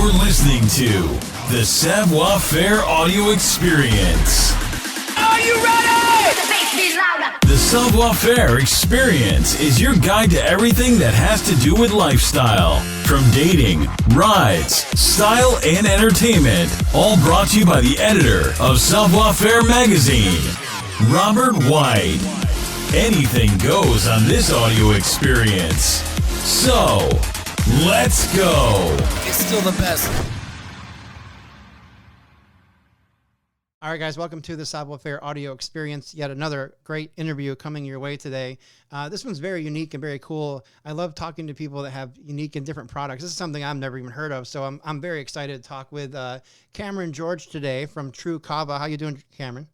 You're listening to the Savoir Faire audio experience. Are you ready? The Savoir Faire experience is your guide to everything that has to do with lifestyle. From dating, rides, style, and entertainment. All brought to you by the editor of Savoir Faire magazine, Robert White. Anything goes on this audio experience. So, let's go. It's still the best. All right, guys, welcome to the Savoir Faire audio experience. Yet another great interview coming your way today. This one's very unique and very cool. I love talking to people that have unique and different products. This is something I've never even heard of, so I'm very excited to talk with Cameron George today from Tru Kava. How you doing, Cameron?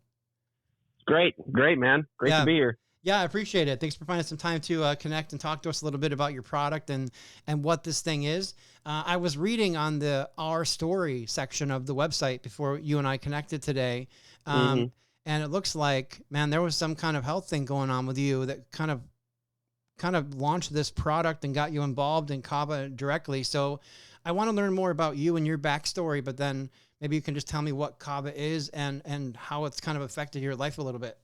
Great, man. Great to be here. Yeah, I appreciate it. Thanks for finding some time to connect and talk to us a little bit about your product and what this thing is. I was reading on the Our Story section of the website before you and I connected today. And it looks like, man, there was some kind of health thing going on with you that kind of launched this product and got you involved in Kava directly. So I want to learn more about you and your backstory, but then maybe you can just tell me what Kava is and how it's kind of affected your life a little bit.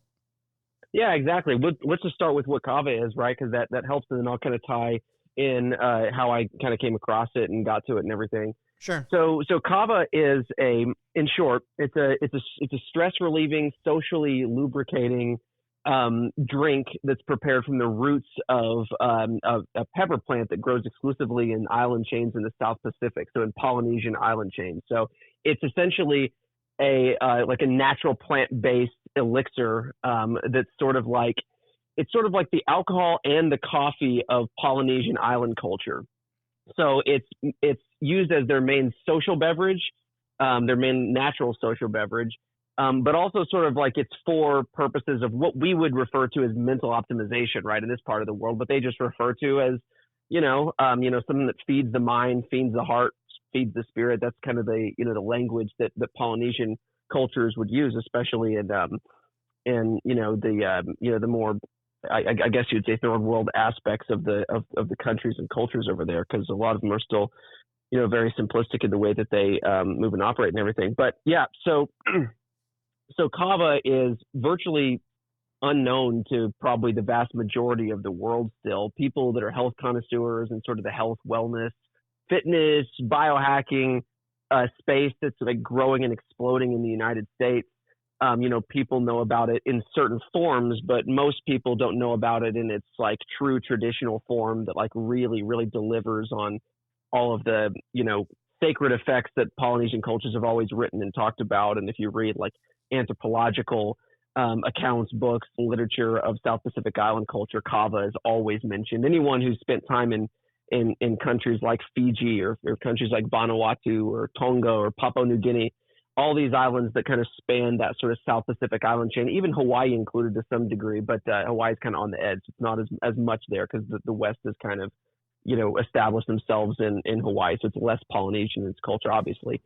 Yeah, exactly. Let's just start with what Kava is, right? Because that helps, and then I'll kind of tie in how I kind of came across it and got to it and everything. Sure. So Kava is in short, it's a stress relieving, socially lubricating drink that's prepared from the roots of a pepper plant that grows exclusively in island chains in the South Pacific, so in Polynesian island chains. So it's essentially a natural plant-based elixir that's sort of like the alcohol and the coffee of Polynesian island culture. So it's used as their main social beverage, their main natural social beverage, but also sort of like it's for purposes of what we would refer to as mental optimization, right, in this part of the world, but they just refer to as, something that feeds the mind, feeds the heart, feeds the spirit. That's kind of the language that Polynesian cultures would use, especially in the more, I guess you'd say, third world aspects of the countries and cultures over there, because a lot of them are still, very simplistic in the way that they move and operate and everything. But yeah, so Kava is virtually unknown to probably the vast majority of the world still. People that are health connoisseurs and sort of the health, wellness, fitness, biohacking space that's like growing and exploding in the United States. People know about it in certain forms, but most people don't know about it in its like true traditional form that like really, really delivers on all of the, sacred effects that Polynesian cultures have always written and talked about. And if you read like anthropological accounts, books, literature of South Pacific Island culture, Kava is always mentioned. Anyone who's spent time in countries like Fiji or countries like Vanuatu or Tonga or Papua New Guinea, all these islands that kind of span that sort of South Pacific island chain, even Hawaii included to some degree, but Hawaii's kind of on the edge. It's not as much there because the West has kind of, established themselves in Hawaii. So it's less Polynesian in its culture, obviously,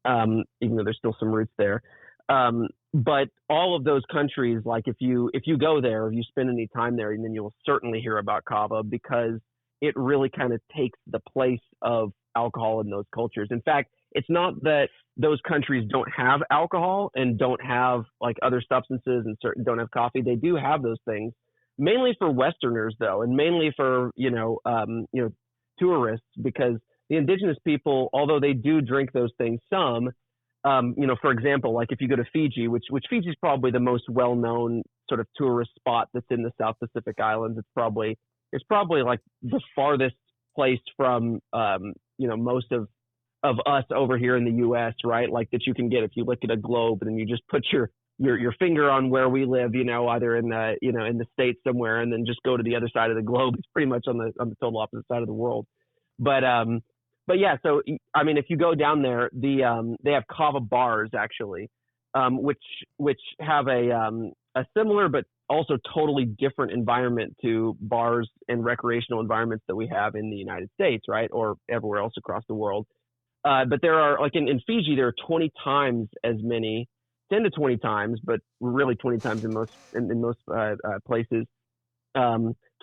even though there's still some roots there. But all of those countries, like if you go there, if you spend any time there, then you'll certainly hear about Kava because it really kind of takes the place of alcohol in those cultures. In fact, it's not that those countries don't have alcohol and don't have like other substances and don't have coffee. They do have those things, mainly for Westerners though, and mainly for, tourists, because the indigenous people, although they do drink those things some, for example, like if you go to Fiji, which Fiji is probably the most well-known sort of tourist spot that's in the South Pacific Islands. It's probably like the farthest place from, most of us over here in the U.S., right? Like that you can get if you look at a globe and then you just put your finger on where we live, either in the, in the States somewhere, and then just go to the other side of the globe. It's pretty much on the total opposite side of the world. But yeah, so, I mean, if you go down there, they have Kava bars actually, which have a similar, but also totally different environment to bars and recreational environments that we have in the United States, right? Or everywhere else across the world. But there are, like in Fiji, there are 20 times as many, 10 to 20 times, but really 20 times in most places,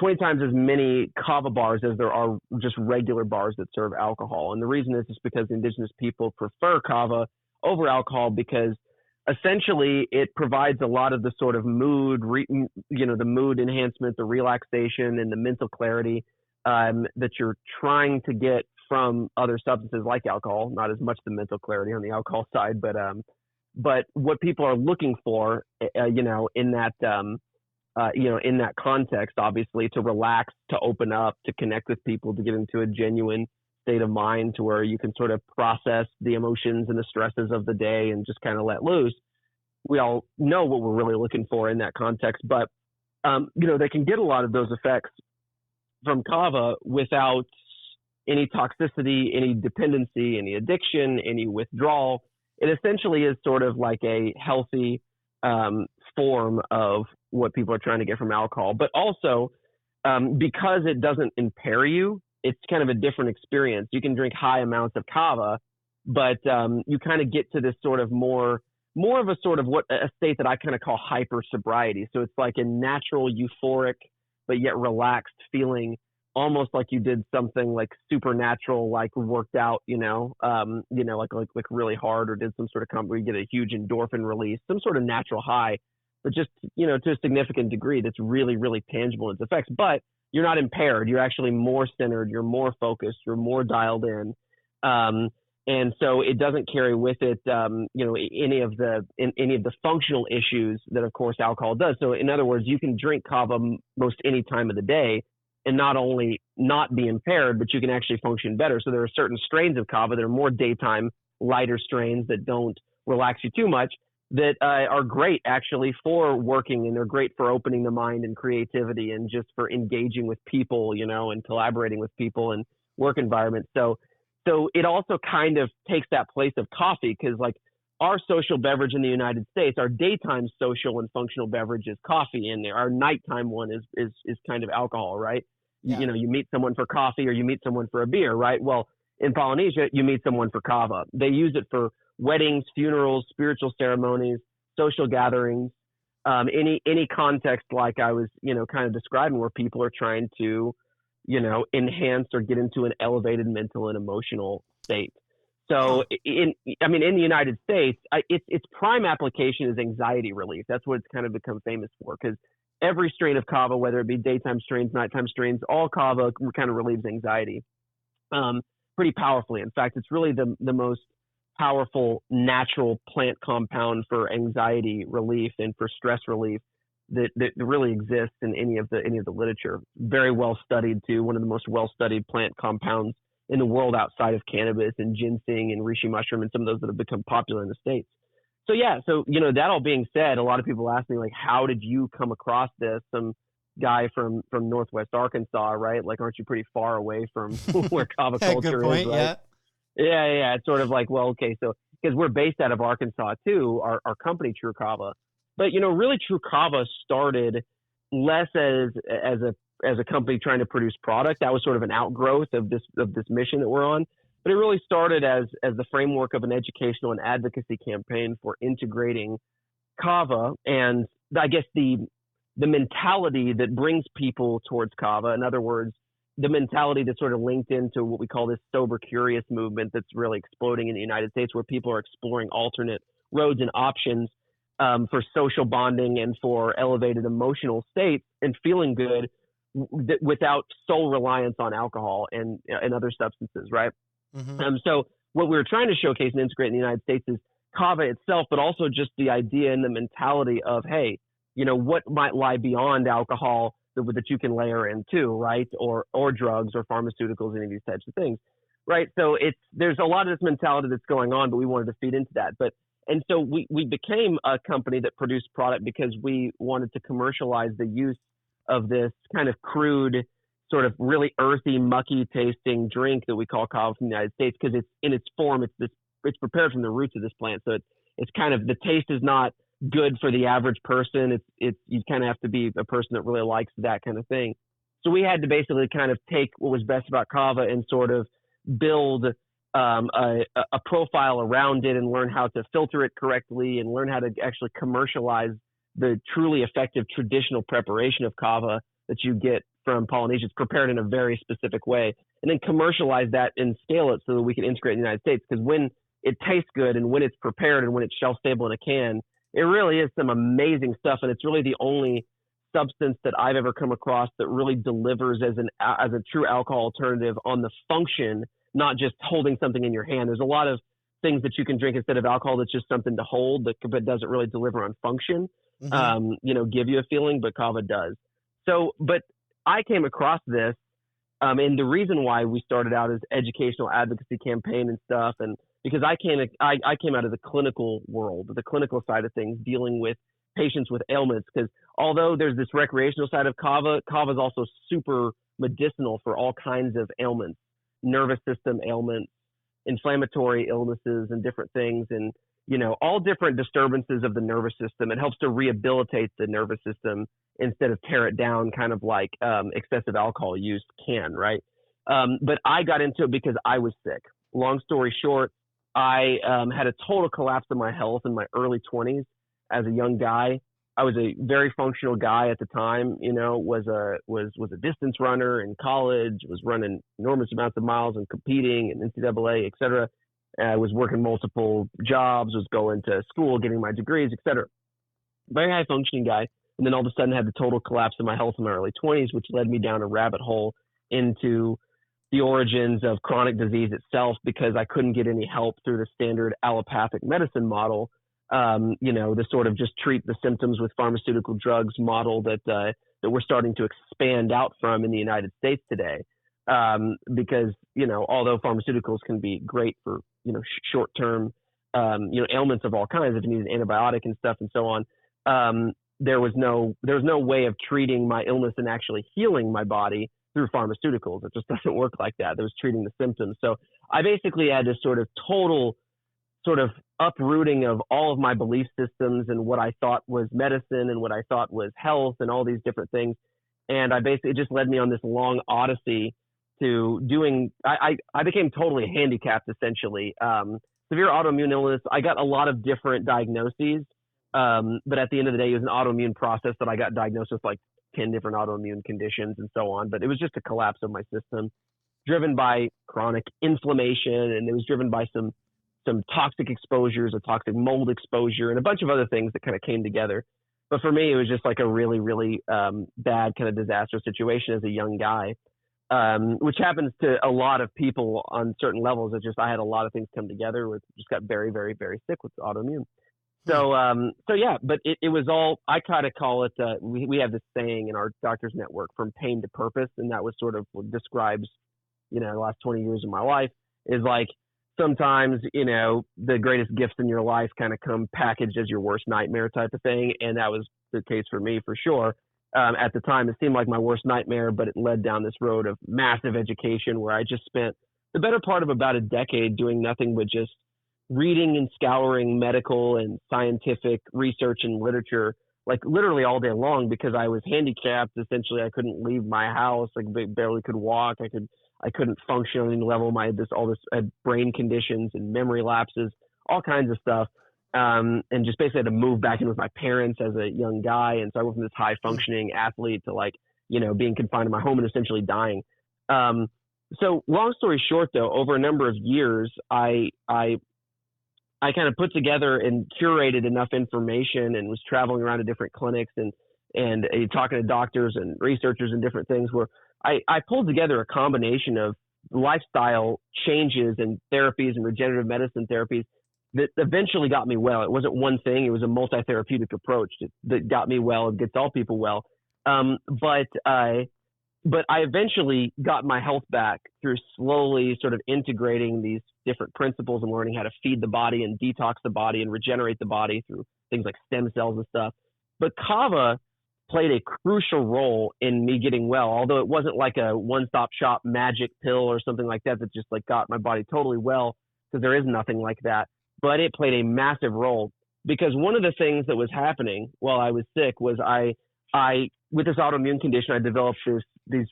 20 times as many kava bars as there are just regular bars that serve alcohol. And the reason is because indigenous people prefer kava over alcohol because essentially it provides a lot of the sort of mood, the mood enhancement, the relaxation, and the mental clarity that you're trying to get from other substances like alcohol. Not as much the mental clarity on the alcohol side, but what people are looking for, in that context, obviously, to relax, to open up, to connect with people, to get into a genuine state of mind to where you can sort of process the emotions and the stresses of the day and just kind of let loose. We all know what we're really looking for in that context, but they can get a lot of those effects from kava without any toxicity, any dependency, any addiction, any withdrawal. It essentially is sort of like a healthy form of what people are trying to get from alcohol, but also because it doesn't impair you, it's kind of a different experience. You can drink high amounts of kava, but you kind of get to this sort of more of a sort of a state that I kind of call hyper sobriety. So it's like a natural, euphoric, but yet relaxed feeling, almost like you did something like supernatural, like worked out, like really hard, or did some sort of where you get a huge endorphin release, some sort of natural high, but just, to a significant degree that's really, really tangible in its effects. But you're not impaired. You're actually more centered. You're more focused. You're more dialed in. And so it doesn't carry with it, any of the functional issues that, of course, alcohol does. So in other words, you can drink kava most any time of the day and not only not be impaired, but you can actually function better. So there are certain strains of kava that are more daytime, lighter strains that don't relax you too much, that are great actually for working, and they're great for opening the mind and creativity and just for engaging with people, and collaborating with people and work environments. So it also kind of takes that place of coffee, because like our social beverage in the United States, our daytime social and functional beverage is coffee, and our nighttime one is kind of alcohol, right? Yeah. You meet someone for coffee or you meet someone for a beer, right? Well, in Polynesia, you meet someone for kava. They use it for weddings, funerals, spiritual ceremonies, social gatherings, any context like I was, kind of describing, where people are trying to, enhance or get into an elevated mental and emotional state. So in the United States, its prime application is anxiety relief. That's what it's kind of become famous for, because every strain of kava, whether it be daytime strains, nighttime strains, all kava kind of relieves anxiety pretty powerfully. In fact, it's really the most powerful natural plant compound for anxiety relief and for stress relief that really exists in any of the literature. Very well studied too. One of the most well studied plant compounds in the world outside of cannabis and ginseng and reishi mushroom and some of those that have become popular in the States. So yeah, that all being said, a lot of people ask me, like, how did you come across this? Some guy from Northwest Arkansas, right? Like, aren't you pretty far away from where kava culture is, right? Yeah. It's sort of like, well, okay, so because we're based out of Arkansas too, our company Tru Kava, but really Tru Kava started less as a company trying to produce product. That was sort of an outgrowth of this mission that we're on. But it really started as the framework of an educational and advocacy campaign for integrating kava, and I guess the mentality that brings people towards kava. In other words, the mentality that's sort of linked into what we call this sober curious movement that's really exploding in the United States, where people are exploring alternate roads and options for social bonding and for elevated emotional states and feeling good without sole reliance on alcohol and other substances, right? Mm-hmm. So what we're trying to showcase and integrate in the United States is kava itself, but also just the idea and the mentality of, hey, what might lie beyond alcohol that you can layer in too, right? Or drugs or pharmaceuticals, any of these types of things, right? So there's a lot of this mentality that's going on, but we wanted to feed into that. And so we became a company that produced product because we wanted to commercialize the use of this kind of crude, sort of really earthy, mucky tasting drink that we call kava from the United States, because it's in its form, it's prepared from the roots of this plant. So it's kind of, the taste is not good for the average person. You kind of have to be a person that really likes that kind of thing. So we had to basically kind of take what was best about kava and sort of build a profile around it and learn how to filter it correctly and learn how to actually commercialize the truly effective traditional preparation of kava that you get from Polynesia. It's prepared in a very specific way, and then commercialize that and scale it so that we can integrate in the United States. Because when it tastes good and when it's prepared and when it's shelf stable in a can, it really is some amazing stuff. And it's really the only substance that I've ever come across that really delivers as a true alcohol alternative on the function, not just holding something in your hand. There's a lot of things that you can drink instead of alcohol that's just something to hold, but doesn't really deliver on function, give you a feeling, but Kava does. So, but I came across this, and the reason why we started out as educational advocacy campaign and stuff, and because I came out of the clinical world, the clinical side of things, dealing with patients with ailments, because although there's this recreational side of Kava, Kava is also super medicinal for all kinds of ailments, nervous system ailments, inflammatory illnesses and different things, and all different disturbances of the nervous system. It helps to rehabilitate the nervous system instead of tear it down, kind of like excessive alcohol use can, right? But I got into it because I was sick. Long story short, I had a total collapse of my health in my early 20s as a young guy. I was a very functional guy at the time, was a distance runner in college, was running enormous amounts of miles and competing in NCAA, et cetera. I was working multiple jobs, was going to school, getting my degrees, et cetera. Very high functioning guy. And then all of a sudden had the total collapse of my health in my early 20s, which led me down a rabbit hole into the origins of chronic disease itself, because I couldn't get any help through the standard allopathic medicine model. The sort of just treat the symptoms with pharmaceutical drugs model that we're starting to expand out from in the United States today. Because, although pharmaceuticals can be great for, short-term, ailments of all kinds, if you need an antibiotic and stuff and so on, there was no way of treating my illness and actually healing my body through pharmaceuticals. It just doesn't work like that. There was treating the symptoms. So I basically had this sort of total sort of uprooting of all of my belief systems and what I thought was medicine and what I thought was health and all these different things. And it just led me on this long odyssey to doing, I became totally handicapped, essentially. Severe autoimmune illness, I got a lot of different diagnoses, but at the end of the day, it was an autoimmune process that I got diagnosed with like 10 different autoimmune conditions and so on. But it was just a collapse of my system driven by chronic inflammation, and it was driven by some toxic exposures, a toxic mold exposure, and a bunch of other things that kind of came together. But for me, it was just like a really, really bad kind of disaster situation as a young guy, which happens to a lot of people on certain levels. It's just I had a lot of things come together, with just got very, very, very sick with autoimmune. So yeah, but it was all, I kind of call it, we have this saying in our doctor's network, from pain to purpose. And that was sort of what describes, the last 20 years of my life, is like, sometimes, the greatest gifts in your life kind of come packaged as your worst nightmare type of thing. And that was the case for me, for sure. At the time, it seemed like my worst nightmare, but it led down this road of massive education where I just spent the better part of about a decade doing nothing but just reading and scouring medical and scientific research and literature, like literally all day long, because I was handicapped. Essentially, I couldn't leave my house. I barely could walk. I couldn't function on any level. I had brain conditions and memory lapses, all kinds of stuff. And just basically had to move back in with my parents as a young guy. And so I went from this high functioning athlete to being confined to my home and essentially dying. So long story short, though, over a number of years, I kind of put together and curated enough information and was traveling around to different clinics and talking to doctors and researchers and different things, where I pulled together a combination of lifestyle changes and therapies and regenerative medicine therapies that eventually got me well. It wasn't one thing. It was a multi-therapeutic approach that got me well and gets all people well. But I eventually got my health back through slowly sort of integrating these different principles and learning how to feed the body and detox the body and regenerate the body through things like stem cells and stuff. But Kava played a crucial role in me getting well, although it wasn't like a one-stop shop magic pill or something like that just like got my body totally well, because there is nothing like that. But it played a massive role, because one of the things that was happening while I was sick was I with this autoimmune condition, I developed these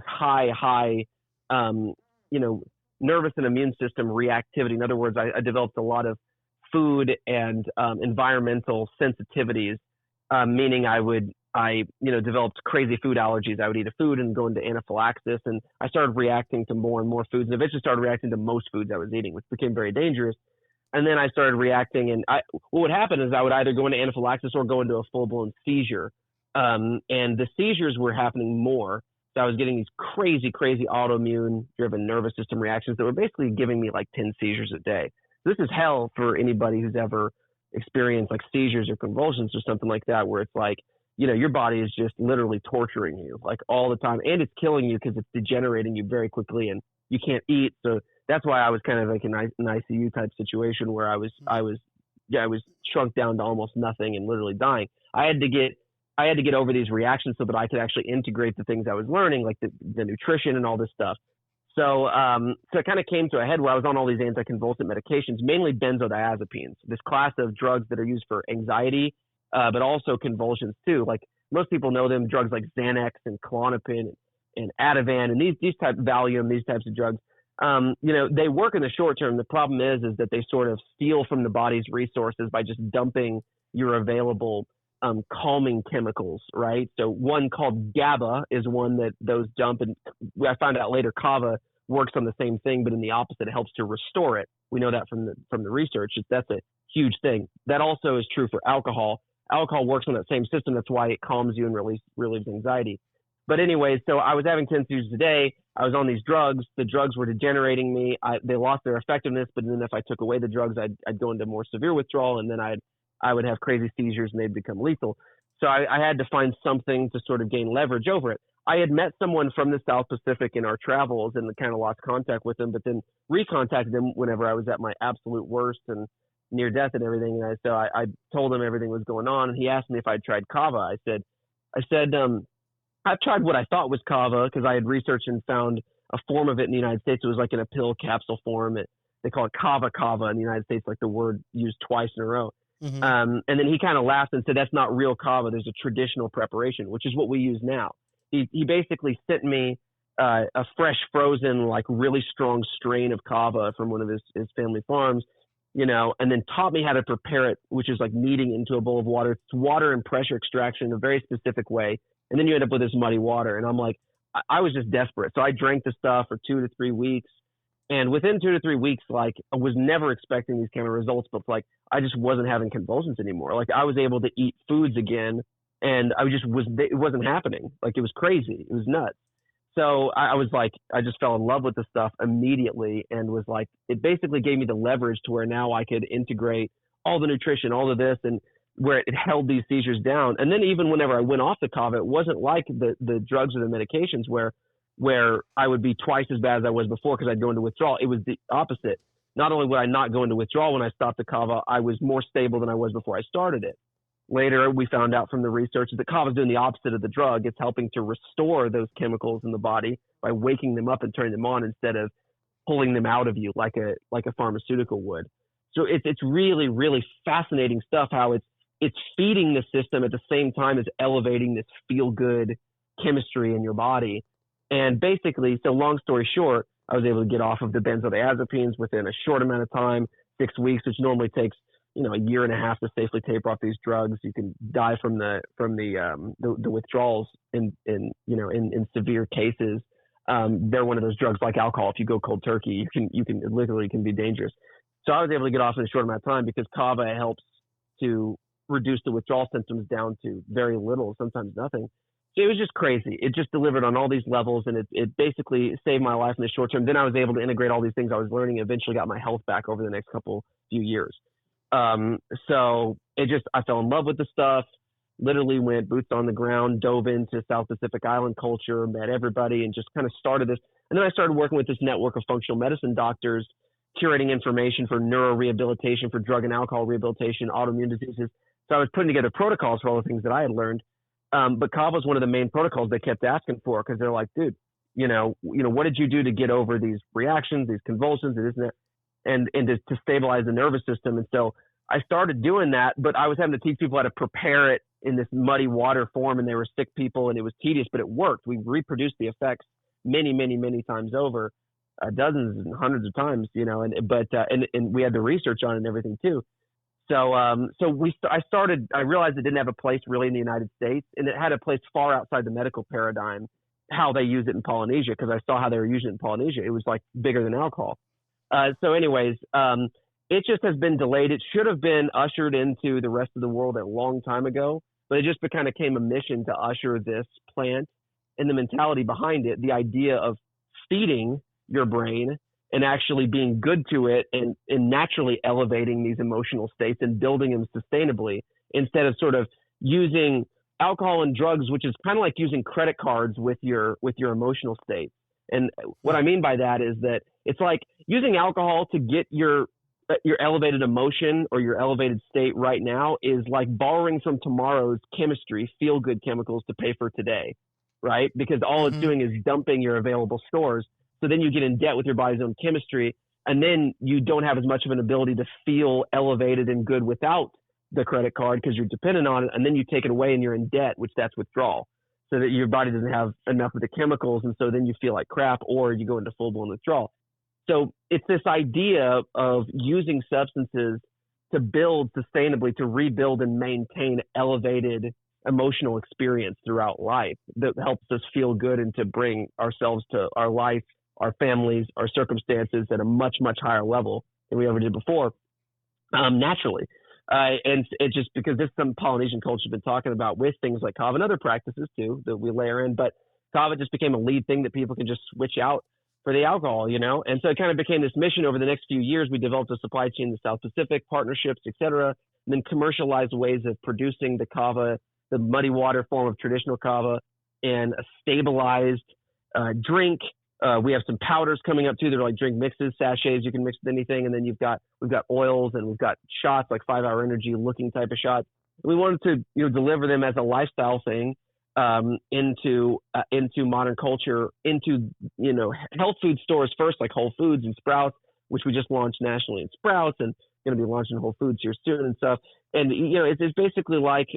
high nervous and immune system reactivity. In other words, I developed a lot of food and environmental sensitivities, meaning I would developed crazy food allergies. I would eat a food and go into anaphylaxis, and I started reacting to more and more foods, and eventually started reacting to most foods I was eating, which became very dangerous. And then I started reacting, and what would happen is I would either go into anaphylaxis or go into a full-blown seizure. And the seizures were happening more. So I was getting these crazy autoimmune-driven nervous system reactions that were basically giving me like 10 seizures a day. This is hell for anybody who's ever experienced like seizures or convulsions or something like that, where it's like, your body is just literally torturing you like all the time, and it's killing you because it's degenerating you very quickly, and you can't eat. So that's why I was kind of like in an ICU type situation where I was shrunk down to almost nothing and literally dying. I had to get over these reactions so that I could actually integrate the things I was learning, like the nutrition and all this stuff. So it kind of came to a head where I was on all these anticonvulsant medications, mainly benzodiazepines, this class of drugs that are used for anxiety, but also convulsions too. Like most people know them, drugs like Xanax and Klonopin and Ativan and these type Valium, these types of drugs. They work in the short term. The problem is that they sort of steal from the body's resources by just dumping your available calming chemicals, right? So one called GABA is one that those dump, and I found out later Kava works on the same thing, but in the opposite. It helps to restore it. We know that from the research. That's a huge thing. That also is true for alcohol. Alcohol works on that same system. That's why it calms you and relieves anxiety. But anyway, so I was having 10 seizures a day. I was on these drugs. The drugs were degenerating me. They lost their effectiveness, but then if I took away the drugs, I'd go into more severe withdrawal, and then I would have crazy seizures and they'd become lethal. So I had to find something to sort of gain leverage over it. I had met someone from the South Pacific in our travels and kind of lost contact with them, but then recontacted them whenever I was at my absolute worst and near death and everything. And so I told him everything was going on, and he asked me if I'd tried Kava. I said, I've tried what I thought was Kava because I had researched and found a form of it in the United States. It was like in a pill capsule form. They call it Kava in the United States, like the word used twice in a row. Mm-hmm. And then he kind of laughed and said, that's not real Kava. There's a traditional preparation, which is what we use now. He basically sent me a fresh frozen, like really strong strain of Kava from one of his family farms, and then taught me how to prepare it, which is like kneading into a bowl of water. It's water and pressure extraction in a very specific way. And then you end up with this muddy water. And I'm like, I was just desperate. So I drank the stuff for 2 to 3 weeks. And within 2 to 3 weeks, like I was never expecting these kind of results, but like I just wasn't having convulsions anymore. Like I was able to eat foods again, and it wasn't happening. Like it was crazy. It was nuts. So I was like, I just fell in love with the stuff immediately, and was like, it basically gave me the leverage to where now I could integrate all the nutrition, all of this, and where it held these seizures down. And then even whenever I went off the Kava, it wasn't like the drugs or the medications where I would be twice as bad as I was before because I'd go into withdrawal. It was the opposite. Not only would I not go into withdrawal when I stopped the Kava, I was more stable than I was before I started it. Later, we found out from the research that Kava is doing the opposite of the drug. It's helping to restore those chemicals in the body by waking them up and turning them on instead of pulling them out of you like a pharmaceutical would. So it's really, really fascinating stuff how it's feeding the system at the same time as elevating this feel-good chemistry in your body. And basically, so long story short, I was able to get off of the benzodiazepines within a short amount of time, 6 weeks, which normally takes, a year and a half to safely taper off these drugs. You can die from the withdrawals in severe cases. They're one of those drugs like alcohol. If you go cold turkey, it literally can be dangerous. So I was able to get off in a short amount of time because Kava helps to reduce the withdrawal symptoms down to very little, sometimes nothing. So it was just crazy. It just delivered on all these levels, and it basically saved my life in the short term. Then I was able to integrate all these things I was learning, and eventually got my health back over the next few years. So I fell in love with the stuff, literally went boots on the ground, dove into South Pacific Island culture, met everybody, and just kind of started this. And then I started working with this network of functional medicine doctors, curating information for neurorehabilitation, for drug and alcohol rehabilitation, autoimmune diseases. So I was putting together protocols for all the things that I had learned. But Kava was one of the main protocols they kept asking for because they're like, dude, what did you do to get over these reactions, these convulsions, and this and that, and to stabilize the nervous system? And so I started doing that, but I was having to teach people how to prepare it in this muddy water form, and they were sick people, and it was tedious, but it worked. We reproduced the effects many, many, many times over, dozens and hundreds of times, and we had the research on it and everything too. I realized it didn't have a place really in the United States, and it had a place far outside the medical paradigm, how they use it in Polynesia, because I saw how they were using it in Polynesia. It was like bigger than alcohol. It just has been delayed. It should have been ushered into the rest of the world a long time ago, but it just kind of became a mission to usher this plant and the mentality behind it, the idea of feeding your brain and actually being good to it and naturally elevating these emotional states and building them sustainably, instead of sort of using alcohol and drugs, which is kind of like using credit cards with your emotional state. And what I mean by that is that it's like using alcohol to get your elevated emotion or your elevated state right now is like borrowing from tomorrow's chemistry, feel good chemicals to pay for today, right? Because all it's doing is dumping your available stores. So then you get in debt with your body's own chemistry, and then you don't have as much of an ability to feel elevated and good without the credit card because you're dependent on it. And then you take it away and you're in debt, which that's withdrawal. So that your body doesn't have enough of the chemicals. And so then you feel like crap, or you go into full blown withdrawal. So it's this idea of using substances to build sustainably, to rebuild and maintain elevated emotional experience throughout life that helps us feel good and to bring ourselves to our life, our families, our circumstances at a much, much higher level than we ever did before, naturally. And it's just because this is some Polynesian culture has been talking about with things like kava and other practices too that we layer in, but kava just became a lead thing that people can just switch out for the alcohol, and so it kind of became this mission. Over the next few years, we developed a supply chain in the South Pacific, partnerships, et cetera, and then commercialized ways of producing the kava, the muddy water form of traditional kava, and a stabilized drink. We have some powders coming up too. They're like drink mixes, sachets. You can mix with anything. And then we've got oils, and we've got shots, like 5 Hour Energy looking type of shots. We wanted to deliver them as a lifestyle thing into modern culture, into health food stores first, like Whole Foods and Sprouts, which we just launched nationally in Sprouts, and going to be launching Whole Foods here soon and stuff. And it's basically like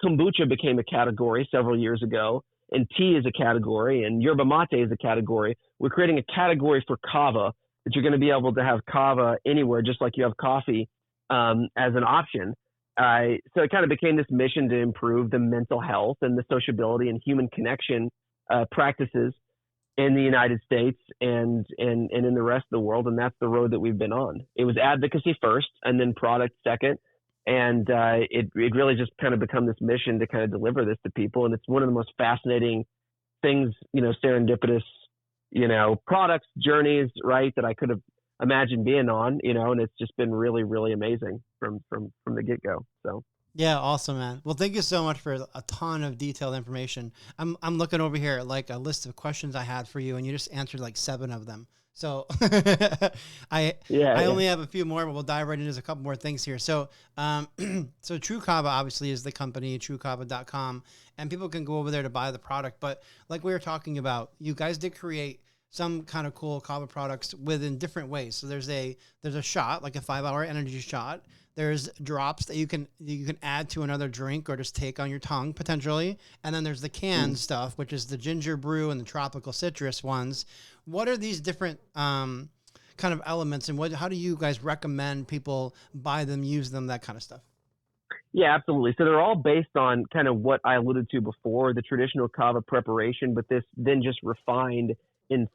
kombucha became a category several years ago, and tea is a category, and yerba mate is a category. We're creating a category for kava, that you're going to be able to have kava anywhere, just like you have coffee as an option. So it kind of became this mission to improve the mental health and the sociability and human connection practices in the United States and in the rest of the world. And that's the road that we've been on. It was advocacy first, and then product second. And it really just kind of become this mission to kind of deliver this to people. And it's one of the most fascinating things, serendipitous, products, journeys, right, that I could have imagined being on, and it's just been really, really amazing from the get-go. So yeah, awesome, man. Well, thank you so much for a ton of detailed information. I'm looking over here at like a list of questions I had for you, and you just answered like 7 of them. So I only have a few more, but we'll dive right into a couple more things here. So so Tru Kava obviously is the company, trukava.com, and people can go over there to buy the product. But like we were talking about, you guys did create some kind of cool kava products within different ways. So there's a shot, like a 5 Hour Energy shot. There's drops that you can add to another drink or just take on your tongue potentially. And then there's the canned stuff, which is the ginger brew and the tropical citrus ones. What are these different kind of elements, and how do you guys recommend people buy them, use them, that kind of stuff? Yeah, absolutely. So they're all based on kind of what I alluded to before, the traditional kava preparation, but this then just refined in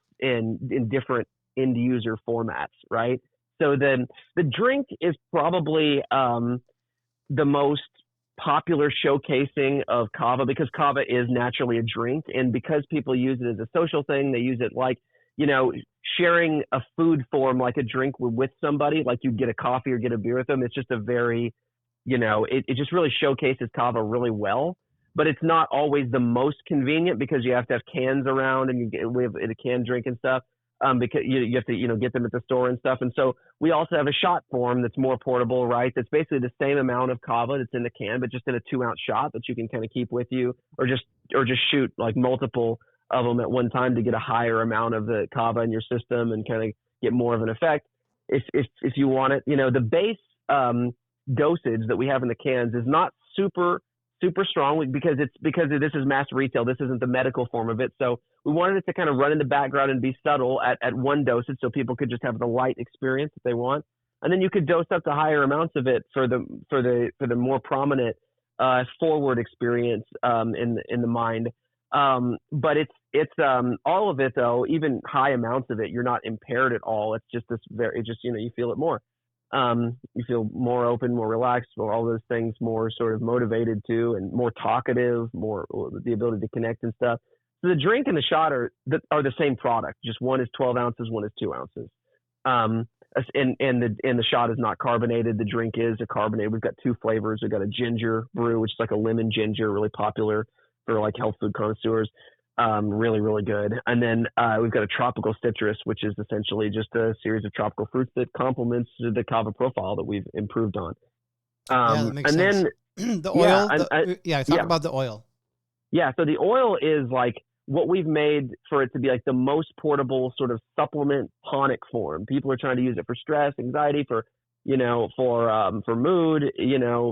different end user formats, right? So then the drink is probably the most popular showcasing of kava, because kava is naturally a drink, and because people use it as a social thing, they use it like, sharing a food form like a drink with somebody, like you get a coffee or get a beer with them. It's just a very, it just really showcases kava really well. But it's not always the most convenient, because you have to have cans around, and we have a canned drink and stuff, because you have to get them at the store and stuff. And so we also have a shot form that's more portable, right? That's basically the same amount of kava that's in the can, but just in a 2-ounce shot that you can kind of keep with you, or just shoot like multiple of them at one time to get a higher amount of the kava in your system and kind of get more of an effect if you want it. The base dosage that we have in the cans is not super strong, because this is mass retail. This isn't the medical form of it. So we wanted it to kind of run in the background and be subtle at one dosage, so people could just have the light experience that they want. and then you could dose up to higher amounts of it for the more prominent forward experience in the mind. But it's all of it though, even high amounts of it, you're not impaired at all. It's just you feel it more. You feel more open, more relaxed, more all those things, more sort of motivated too, and more talkative, more the ability to connect and stuff. So the drink and the shot are the same product. Just one is 12 ounces, one is 2 ounces. And the shot is not carbonated. The drink is a carbonated. We've got 2 flavors. We've got a ginger brew, which is like a lemon ginger, really popular for like health food connoisseurs. Really, really good. And then we've got a tropical citrus, which is essentially just a series of tropical fruits that complements the Kava profile that we've improved on. That makes and sense. then The oil. talk About the oil. Yeah. So the oil is like what we've made for it to be like the most portable sort of supplement tonic form. People are trying to use it for stress, anxiety, for mood,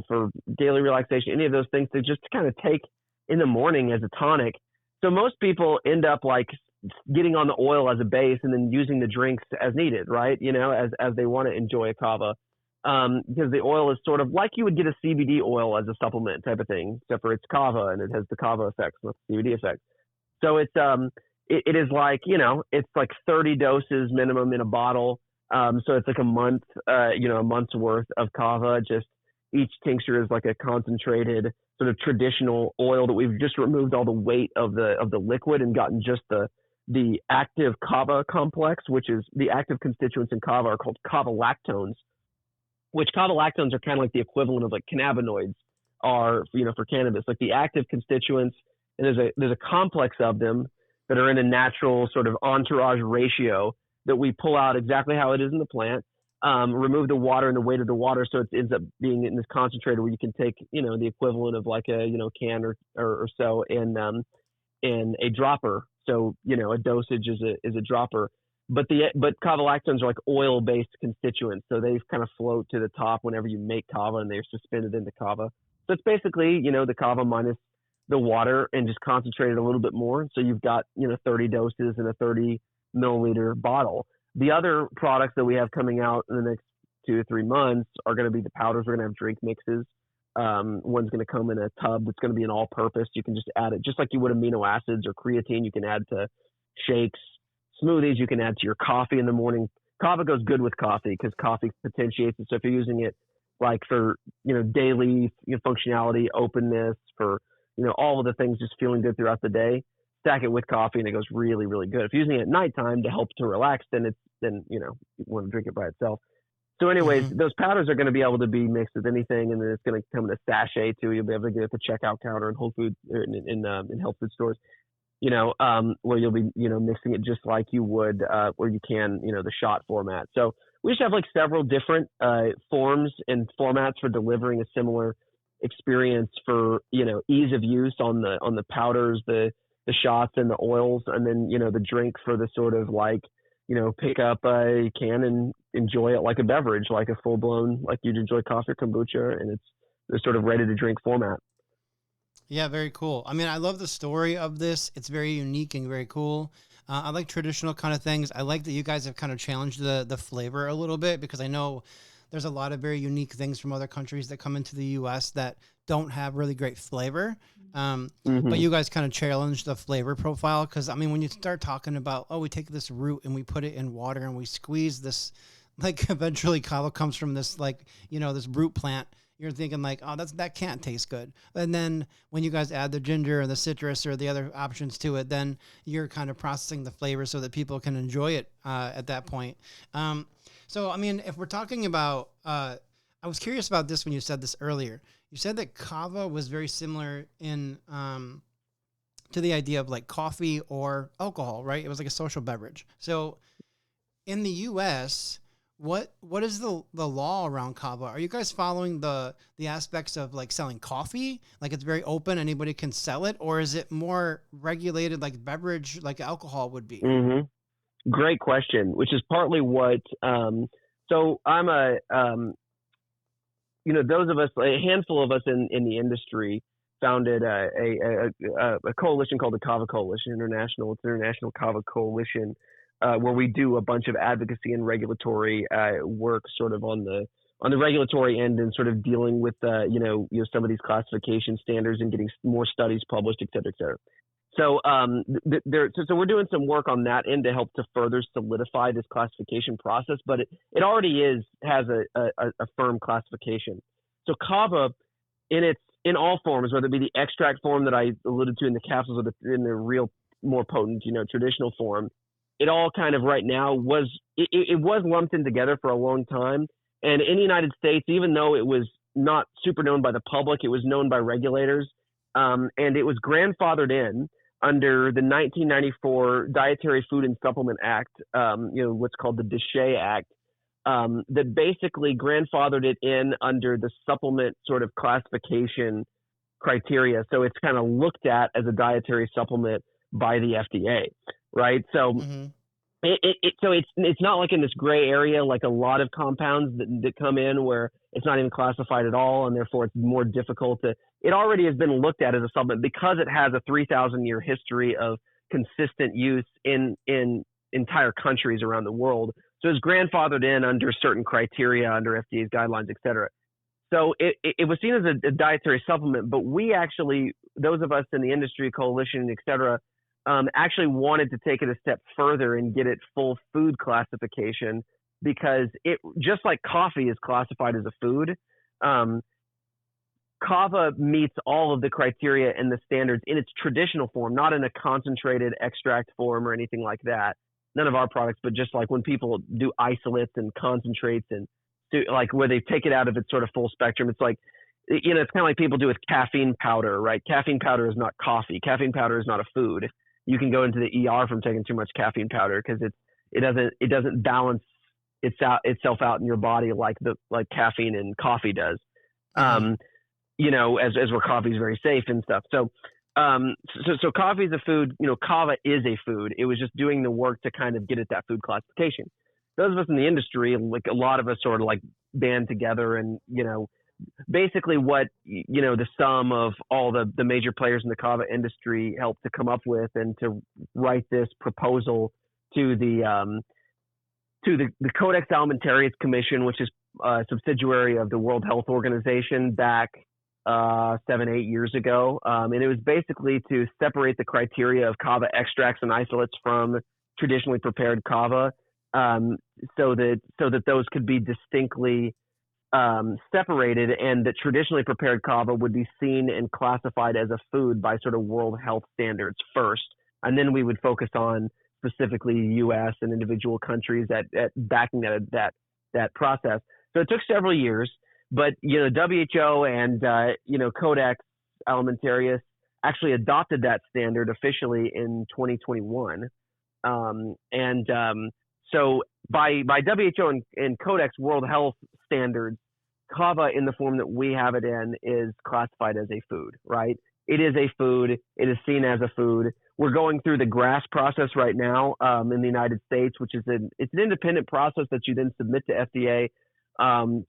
for daily relaxation, any of those things to just kind of take in the morning as a tonic. So most people end up like getting on the oil as a base and then using the drinks as needed, right? As they want to enjoy a kava. Because the oil is sort of like you would get a CBD oil as a supplement type of thing, except for it's kava and it has the kava effects, not the CBD effects. So it's it is like, it's like 30 doses minimum in a bottle. So it's like a month, a month's worth of kava. Just each tincture is like a concentrated sort of traditional oil that we've just removed all the weight of the liquid and gotten just the active kava complex, which is the active constituents in kava are called kava lactones, which kava lactones are kind of like the equivalent of like cannabinoids are, for cannabis, like the active constituents. And there's a complex of them that are in a natural sort of entourage ratio that we pull out exactly how it is in the plant, remove the water and the weight of the water. So it ends up being in this concentrator where you can take, the equivalent of like a, can or so in a dropper. So, a dosage is a dropper, but kava lactones are like oil based constituents. So they kind of float to the top whenever you make kava and they're suspended into kava. So it's basically, the kava minus the water and just concentrated a little bit more. So you've got, 30 doses in a 30 milliliter bottle. The other products that we have coming out in the next 2 to 3 months are going to be the powders. We're going to have drink mixes. One's going to come in a tub that's going to be an all purpose. You can just add it just like you would amino acids or creatine. You can add to shakes, smoothies. You can add to your coffee in the morning. Kava goes good with coffee because coffee potentiates it. So if you're using it like for, daily functionality, openness, for, all of the things, just feeling good throughout the day, stack it with coffee and it goes really, really good. If you're using it at nighttime to help to relax, then you want to drink it by itself. So anyways, those powders are going to be able to be mixed with anything, and then it's going to come in a sachet too. You'll be able to get it at the checkout counter in Whole Foods or in health food stores, where you'll be, mixing it just like you would, where you can, the shot format. So we just have like several different forms and formats for delivering a similar experience for, ease of use on the powders, the shots and the oils, and then, the drink for the sort of like, pick up a can and enjoy it like a beverage, like a full blown, like you'd enjoy coffee or kombucha, and it's the sort of ready to drink format. Yeah, very cool. I mean, I love the story of this. It's very unique and very cool. I like traditional kind of things. I like that you guys have kind of challenged the flavor a little bit, because I know there's a lot of very unique things from other countries that come into the U.S. that don't have really great flavor. But you guys kind of challenge the flavor profile. Because, I mean, when you start talking about, we take this root and we put it in water and we squeeze this, like eventually kava comes from this, like, this root plant. You're thinking like, that can't taste good. And then when you guys add the ginger and the citrus or the other options to it, then you're kind of processing the flavor so that people can enjoy it at that point. So, I mean, if we're talking about, I was curious about this when you said this earlier. You said that kava was very similar in to the idea of like coffee or alcohol, right? It was like a social beverage. So in the U.S., what is the law around kava? Are you guys following the aspects of like selling coffee? Like it's very open, anybody can sell it? Or is it more regulated like a alcohol would be? Great question, which is partly what, so I'm those of us, a handful of us in the industry founded a coalition called the Kava Coalition International. It's an international Kava coalition where we do a bunch of advocacy and regulatory work, sort of on the regulatory end, and sort of dealing with some of these classification standards and getting more studies published, et cetera, et cetera. So so we're doing some work on that end to help to further solidify this classification process, but it already has a firm classification. So kava, in all forms, whether it be the extract form that I alluded to in the capsules, or in the real more potent, traditional form, it all kind of right now was lumped in together for a long time. And in the United States, even though it was not super known by the public, it was known by regulators, and it was grandfathered in under the 1994 Dietary Food and Supplement Act, what's called the DSHEA Act, that basically grandfathered it in under the supplement sort of classification criteria. So it's kind of looked at as a dietary supplement by the FDA, right? So it's not like in this gray area, like a lot of compounds that come in where it's not even classified at all, and therefore it's more difficult to. It already has been looked at as a supplement because it has a 3,000-year history of consistent use in entire countries around the world. So it's grandfathered in under certain criteria, under FDA's guidelines, et cetera. So it was seen as a dietary supplement, but we actually, those of us in the industry, coalition, et cetera, actually wanted to take it a step further and get it full food classification, because it, just like coffee is classified as a food, kava meets all of the criteria and the standards in its traditional form, not in a concentrated extract form or anything like that. None of our products, but just like when people do isolates and concentrates and like where they take it out of its sort of full spectrum. It's like, it's kind of like people do with caffeine powder, right? Caffeine powder is not coffee. Caffeine powder is not a food. You can go into the ER from taking too much caffeine powder because it doesn't balance itself out in your body like caffeine and coffee does. As where coffee is very safe and stuff. So coffee is a food. Kava is a food. It was just doing the work to kind of get it that food classification. Those of us in the industry, like a lot of us, sort of like band together and basically what the sum of all the major players in the kava industry helped to come up with, and to write this proposal to the Codex Alimentarius Commission, which is a subsidiary of the World Health Organization, back 7-8 years ago, and it was basically to separate the criteria of kava extracts and isolates from traditionally prepared kava, so that those could be distinctly separated, and that traditionally prepared kava would be seen and classified as a food by sort of World Health standards first, and then we would focus on specifically U.S. and individual countries at backing that process. So it took several years, but WHO and Codex Alimentarius actually adopted that standard officially in 2021, so by WHO and Codex World Health standards, kava in the form that we have it in is classified as a food, right? It is a food. It is seen as a food. We're going through the GRAS process right now in the United States, which is it's an independent process that you then submit to FDA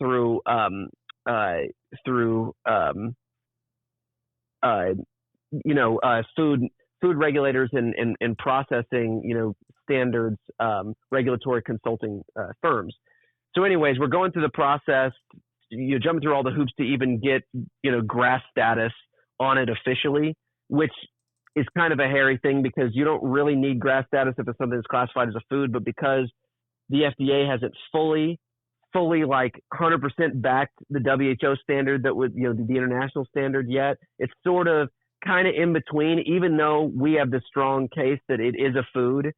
through food regulators and processing standards, regulatory consulting firms. So anyways, we're going through the process. You're jumping through all the hoops to even get GRAS status on it officially, which is kind of a hairy thing because you don't really need GRAS status if it's something that's classified as a food, but because the FDA hasn't fully like 100% backed the WHO standard that would, the international standard yet, it's sort of kind of in between, even though we have the strong case that it is a food.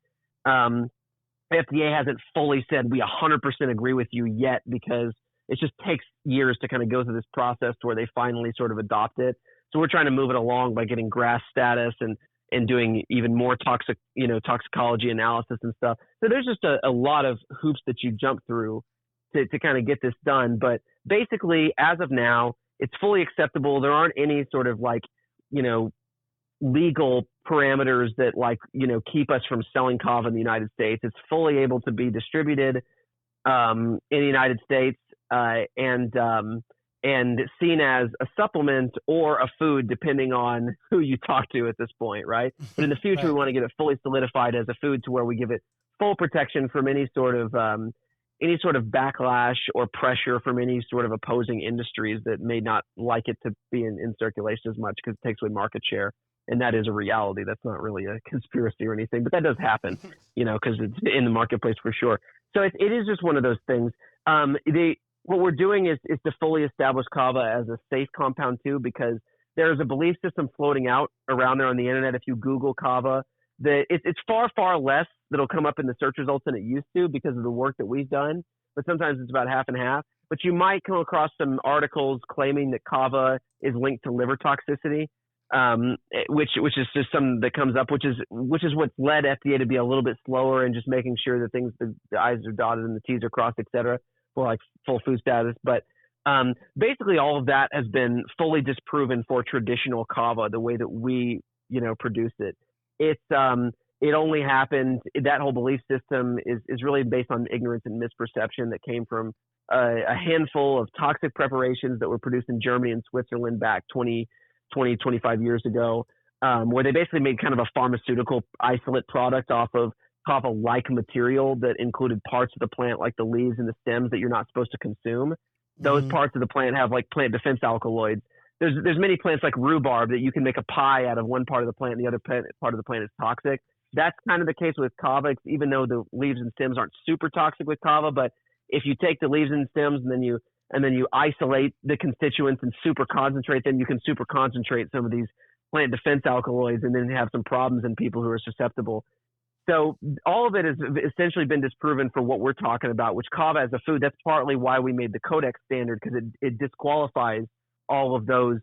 FDA hasn't fully said we 100% agree with you yet, because it just takes years to kind of go through this process to where they finally sort of adopt it. So we're trying to move it along by getting GRAS status and doing even more toxicology analysis and stuff. So there's just a lot of hoops that you jump through to kind of get this done. But basically, as of now, it's fully acceptable. There aren't any sort of like, legal parameters that keep us from selling kava in the United States. It's fully able to be distributed in the United States and seen as a supplement or a food, depending on who you talk to at this point, right? But in the future, we want to get it fully solidified as a food to where we give it full protection from any sort of backlash or pressure from any sort of opposing industries that may not like it to be in circulation as much, because it takes away market share. And that is a reality. That's not really a conspiracy or anything, but that does happen, because it's in the marketplace for sure. So it is just one of those things. What we're doing is to fully establish kava as a safe compound too, because there's a belief system floating out around there on the internet. If you Google kava, it's far less that'll come up in the search results than it used to because of the work that we've done. But sometimes it's about half and half. But you might come across some articles claiming that kava is linked to liver toxicity, which is just something that comes up, which is what's led FDA to be a little bit slower and just making sure that the I's are dotted and the T's are crossed, et cetera, for like full food status. But basically all of that has been fully disproven for traditional kava, the way that we, produce it. It only happened, that whole belief system is really based on ignorance and misperception that came from a handful of toxic preparations that were produced in Germany and Switzerland back 25 years ago, where they basically made kind of a pharmaceutical isolate product off of kava-like material that included parts of the plant like the leaves and the stems that you're not supposed to consume. Those parts of the plant have like plant defense alkaloids. There's many plants like rhubarb that you can make a pie out of one part of the plant and the other part of the plant is toxic. That's kind of the case with kava, even though the leaves and stems aren't super toxic with kava. But if you take the leaves and stems and then you isolate the constituents and super concentrate them, you can super concentrate some of these plant defense alkaloids and then have some problems in people who are susceptible. So all of it has essentially been disproven for what we're talking about, which kava as a food, that's partly why we made the Codex standard, because it disqualifies all of those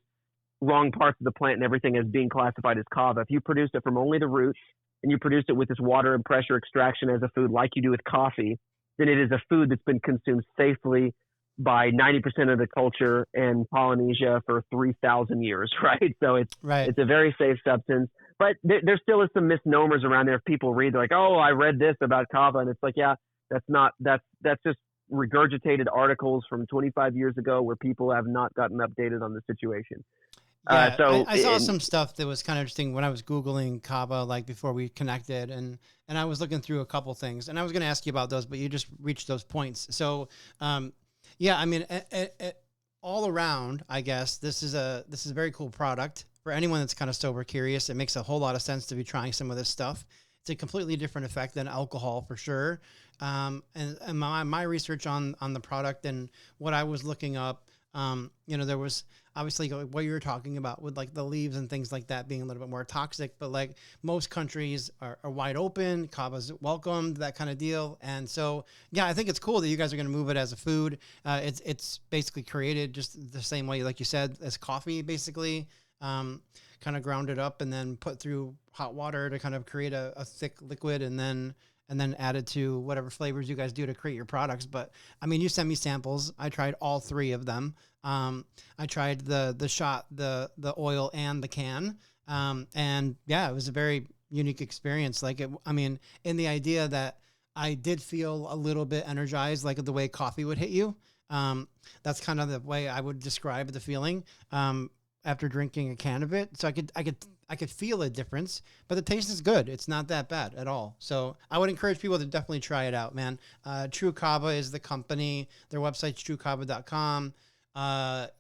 wrong parts of the plant and everything as being classified as kava. If you produce it from only the roots and you produce it with this water and pressure extraction as a food like you do with coffee, then it is a food that's been consumed safely by 90% of the culture in Polynesia for 3,000 years, right? So it's a very safe substance. But there still is some misnomers around there. If people read, they're like, oh, I read this about kava. And it's like, yeah, that's just regurgitated articles from 25 years ago where people have not gotten updated on the situation. Yeah, I saw some stuff that was kind of interesting when I was Googling kava, like before we connected, and I was looking through a couple things, and I was going to ask you about those, but you just reached those points. So, yeah, I mean, all around, I guess this is a very cool product for anyone that's kind of sober curious. It makes a whole lot of sense to be trying some of this stuff. It's a completely different effect than alcohol for sure. And my research on the product and what I was looking up, there was obviously what you were talking about with like the leaves and things like that being a little bit more toxic, but like most countries are wide open, kava's welcomed, that kind of deal. And so, yeah, I think it's cool that you guys are going to move it as a food. It's basically created just the same way, like you said, as coffee, basically, kind of ground it up and then put through hot water to kind of create a thick liquid and then added to whatever flavors you guys do to create your products. But I mean, you sent me samples. I tried all three of them. I tried the shot, the oil, and the can. And yeah, it was a very unique experience. Like, in the idea that I did feel a little bit energized, like the way coffee would hit you. That's kind of the way I would describe the feeling after drinking a can of it. So I could feel a difference, but the taste is good. It's not that bad at all. So I would encourage people to definitely try it out, man. Tru Kava is the company. Their website's trukava.com.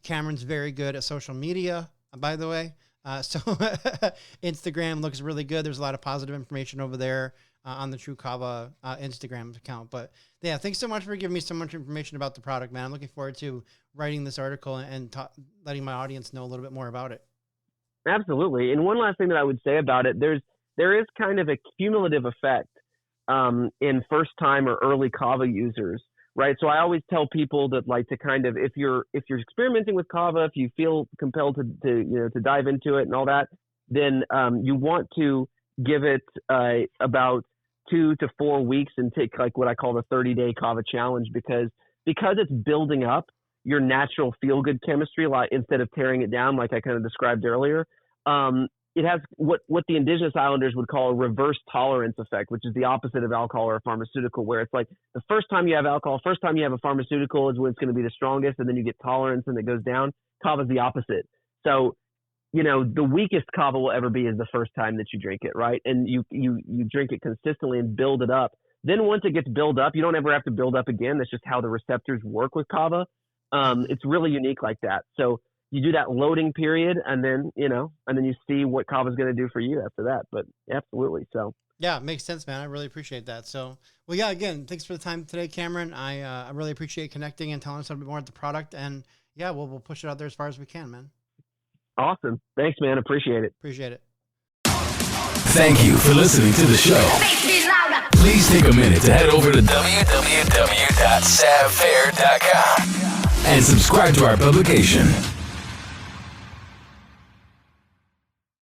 Cameron's very good at social media, by the way. So Instagram looks really good. There's a lot of positive information over there on the Tru Kava Instagram account. But yeah, thanks so much for giving me so much information about the product, man. I'm looking forward to writing this article and letting my audience know a little bit more about it. Absolutely. And one last thing that I would say about it, there is kind of a cumulative effect in first time or early kava users, right? So I always tell people that, like, to kind of, if you're experimenting with kava, if you feel compelled to dive into it and all that, then you want to give it about 2 to 4 weeks and take like what I call the 30-day kava challenge, because it's building up your natural feel-good chemistry, like, instead of tearing it down, like I kind of described earlier. It has what the indigenous islanders would call a reverse tolerance effect, which is the opposite of alcohol or a pharmaceutical, where it's like the first time you have alcohol, first time you have a pharmaceutical is when it's going to be the strongest, and then you get tolerance and it goes down. Kava is the opposite. So, the weakest kava will ever be is the first time that you drink it, right? And you drink it consistently and build it up. Then once it gets built up, you don't ever have to build up again. That's just how the receptors work with kava. It's really unique like that. So you do that loading period, and then you see what kava is going to do for you after that. But absolutely, so. Yeah, it makes sense, man. I really appreciate that. So, well, yeah, again, thanks for the time today, Cameron. I really appreciate connecting and telling us a little bit more about the product. And yeah, we'll push it out there as far as we can, man. Awesome. Thanks, man. Appreciate it. Appreciate it. Thank you for listening to the show. Please take a minute to head over to www.savfair.com and subscribe to our publication.